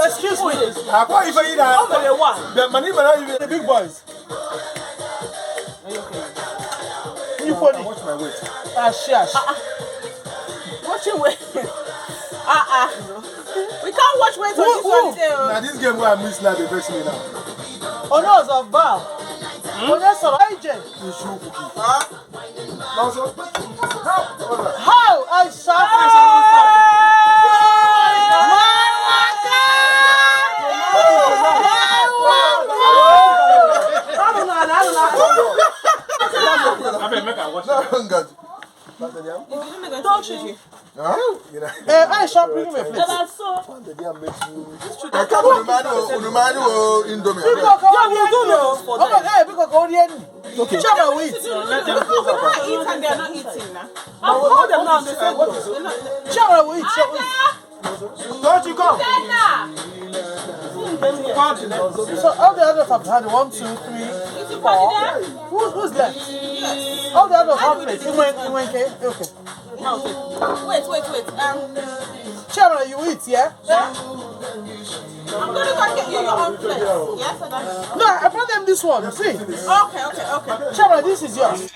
Excuse me. I can't even eat that. How many one? The money, but even the big boys. Are you okay? You funny. Watch my weight. Shush. Watch your weight. We can't watch weight on this one today. Now this game where I miss now, they vex me now. Oh no, it's a bar. Oh, that's all right, Jay. You show cookie. Huh? How? I saw don't you? I shall bring him a plate. That's so. I can't Indomie. Okay. Let them go. Eat and they're not eating now. I'll hold them now. Don't you come? So all the others have had 1, 2, 3, 4. Who's that? All the others have plates. Okay. Wait. Chairman, you eat, yeah? I'm going to go get you your own plate. Yes, I don't. No, I brought them this one. See? Okay. Chairman, this is yours.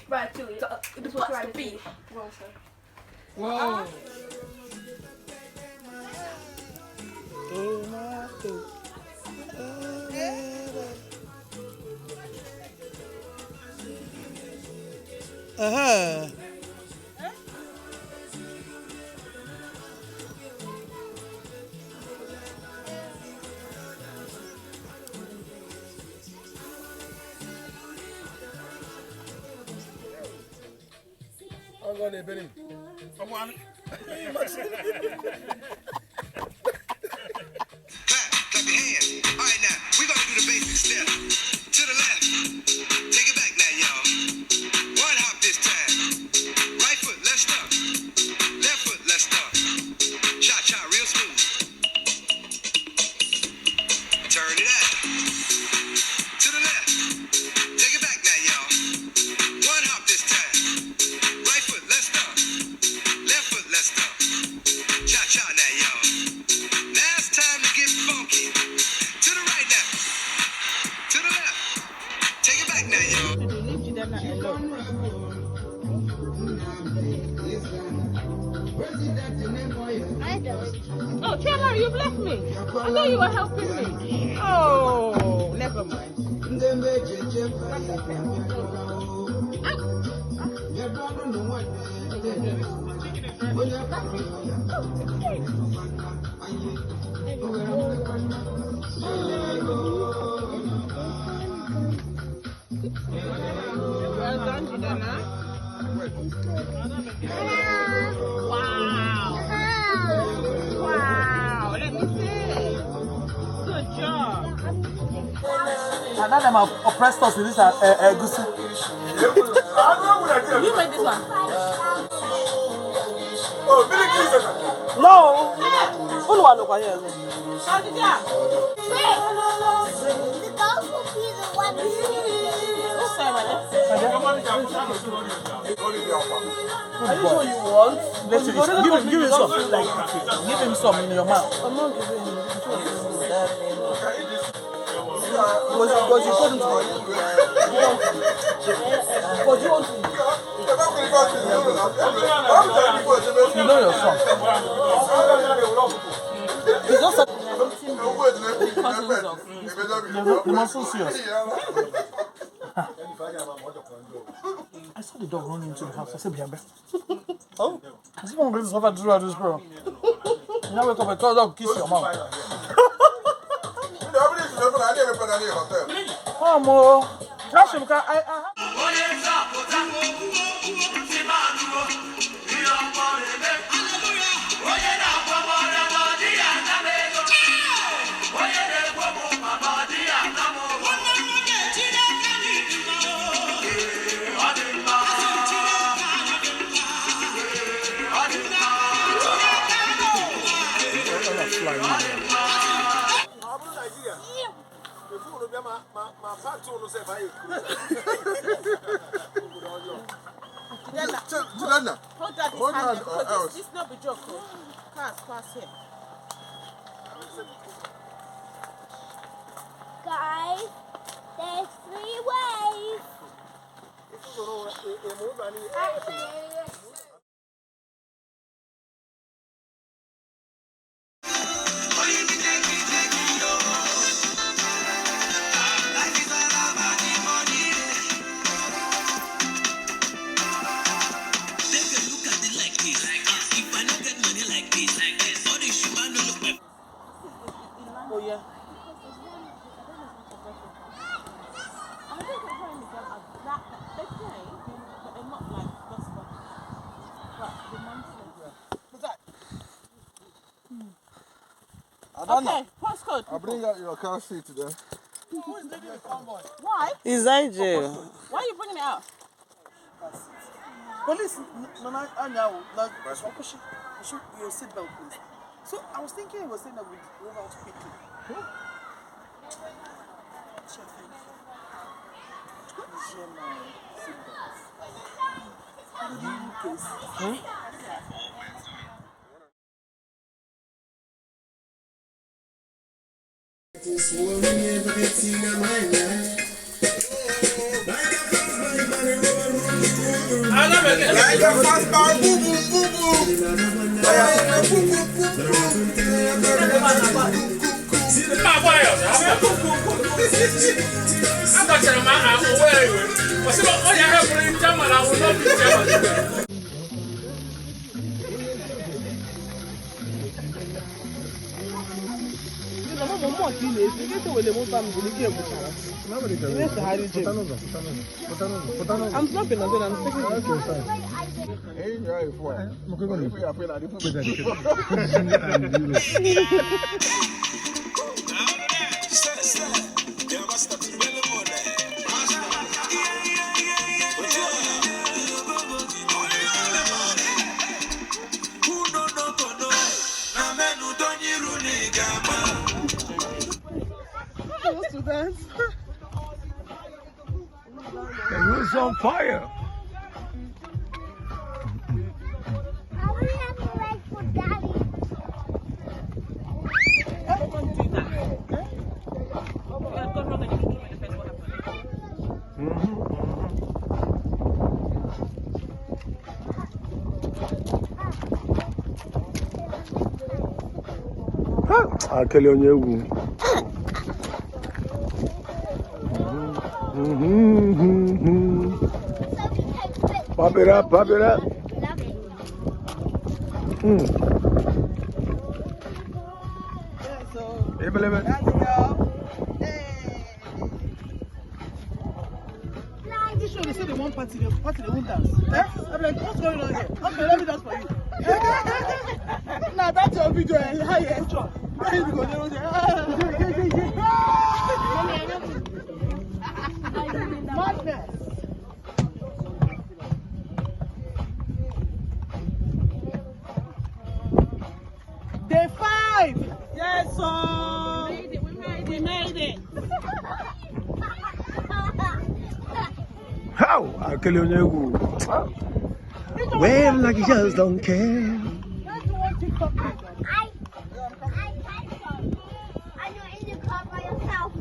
Right to it. This was right to beef. Wow. I'm going to Benny. Come on. Clap your hands. All right, now, we're going to do the basic step. To the left. Take it back now, y'all. One hop this time. Right foot, let's start. Left foot, let's start. Cha-cha, real smooth. Turn it out. To the left. Take it back now, y'all. One hop this time. Right foot, let's start. Left foot, let's start. Cha-cha now, y'all. Now it's time to get funky. To the right now. To the left. Take it back now, y'all. Oh, Chandler, you've left me. I thought you were helping me. Oh, never mind. Well done, Jidana. Wow. Let me see. Good job. And now them have oppressed us with this goosey. You made this one. Oh, Billy Keys. No. Who do I look at here? How did you? Wait. The ghost will be the one who's Sorry, my left. Are you sure you want? Give him some. Like, give him some in your mouth. I'm not giving him. Because you couldn't. Because you want to. know your song. It's just the muscle serious. I saw the dog running into the house. I said, Biambe. Oh? I said, I'm going to suffer through this girl. Now wake up and tell the dog, kiss your mom. Oh, more. That's him. Hold on, because this not be joke. Pass here. Guys, there's 3 ways. Oh, yeah. Okay, postcode. I'll bring out your car seat today. Who is leading the convoy? Why? It's IJ. Why are you bringing it out? Police, your seatbelt, please. So I was thinking he was saying that we drove out quickly. Like a fast ball, boom, boom, boom, boom. I'm stopping and then I'm taking It's on fire. I only have to wait for Daddy. I'll kill you on your wound. Pop it up, pop it up. Hey, believe it. This show they say they want party, they won't dance. I'm like, what's going on here? Okay, let me dance for you. Now that's your video, how you enjoy. Madness. Day 5. Yes, sir. We made it. How? I'll kill you on your wound. Well, like you just don't care. I know in the car by yourself.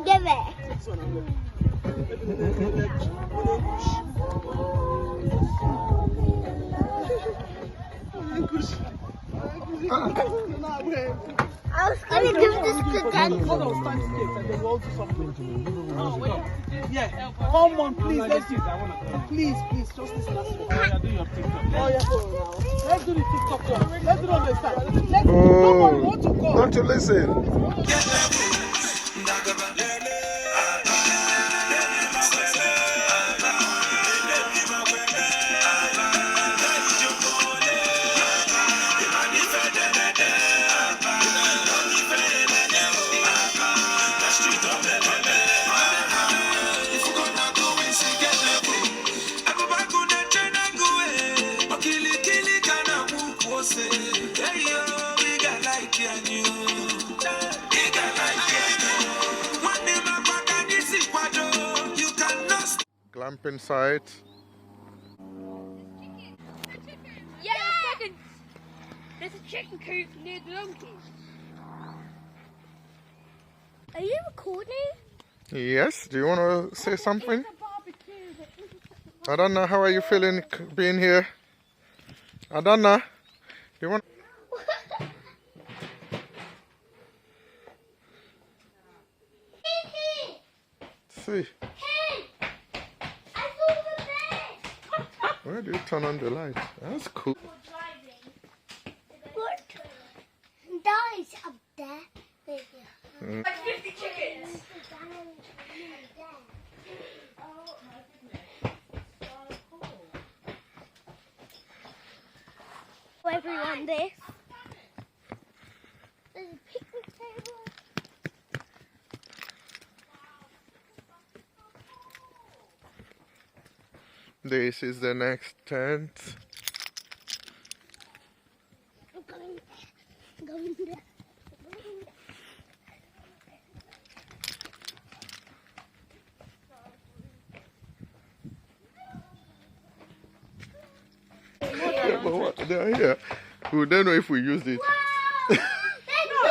Give it. I was gonna give this to Daddy. Hold on, stand still and then we'll do something. Oh, wait. Yeah. Come on, please. Let's do it. Please, just this last one. Oh, yeah, do your TikTok. Oh, yeah. Let's do the TikTok one. Let's do it on the side. Let's nobody want to go. Don't you listen? Glamping site. Yeah, there's a chicken coop near the donkey. Are you recording? Yes. Do you want to say something? Adana, how are you feeling being here? Adana, you want? See. Where do you turn on the light? That's cool. Look, Daddy's up there. Like 50 chickens. Everyone, this. There's a picnic table. This is the next tent. I'm going there. I'm going there. Yeah, but what? They're here. We don't know if we used it. No,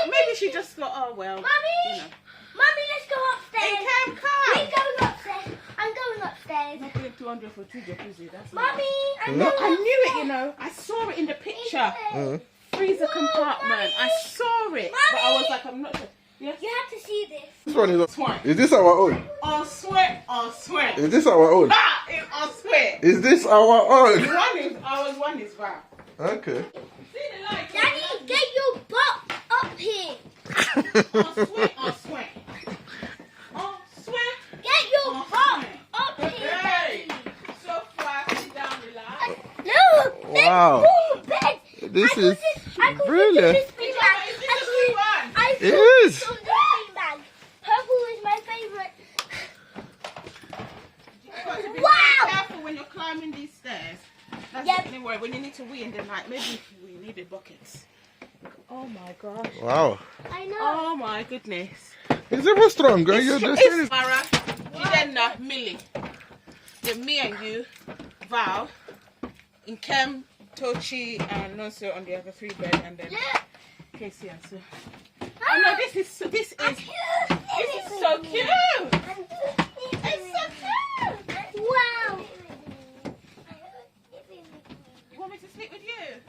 maybe she just thought, oh well. Mommy! You know. Mommy, let's go upstairs. Hey, We're come. going upstairs. I'm going upstairs. I'm paying 200 for 2 jacuzzi. That's Mommy, I'm Look, going I knew it, you know. I saw it in the picture. Freezer compartment. I saw it. But I was like, I'm not sure. Yes? You have to see this. This one is. Swear. Is this our own? On swear. On swear. Is this our own? Ah, it's on swear. Is this our own? One is ours, one is Val. Okay. See the light? Daddy, get your butt up here. On swear. On swear. On swear. Get your On butt swear. up here. Hey. So far, sit down, relax. No, Wow. let's go bed. This is I call brilliant. this big bag. Is this the blue one? I It call is. this big bag. Purple is my favorite. You've got to be Wow. very careful when you're climbing these stairs. That's Yep. the word. When you need to wee in the night, maybe we need a bucket. Oh my gosh. Wow. I know. Oh my goodness. It's even stronger. You're the same. It's Mara, Jidenna, Millie. Then me and you, Val, Nkem, Tochi, and Nonso on the other 3 bed, and then Casey and Sue. Oh no, this is so cute. It's so cute. Wow. You want me to sleep with you?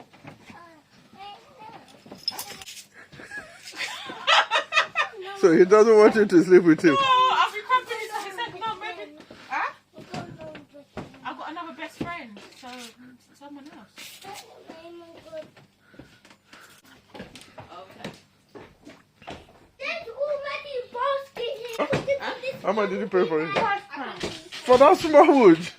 So he doesn't want you to sleep with him. No, I'll be company. She said no, maybe. Huh? I've got another best friend, so someone else. Okay. There's already a basket here. How much did you pay for it? £5. For that small wood.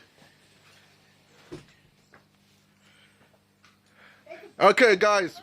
Okay, guys,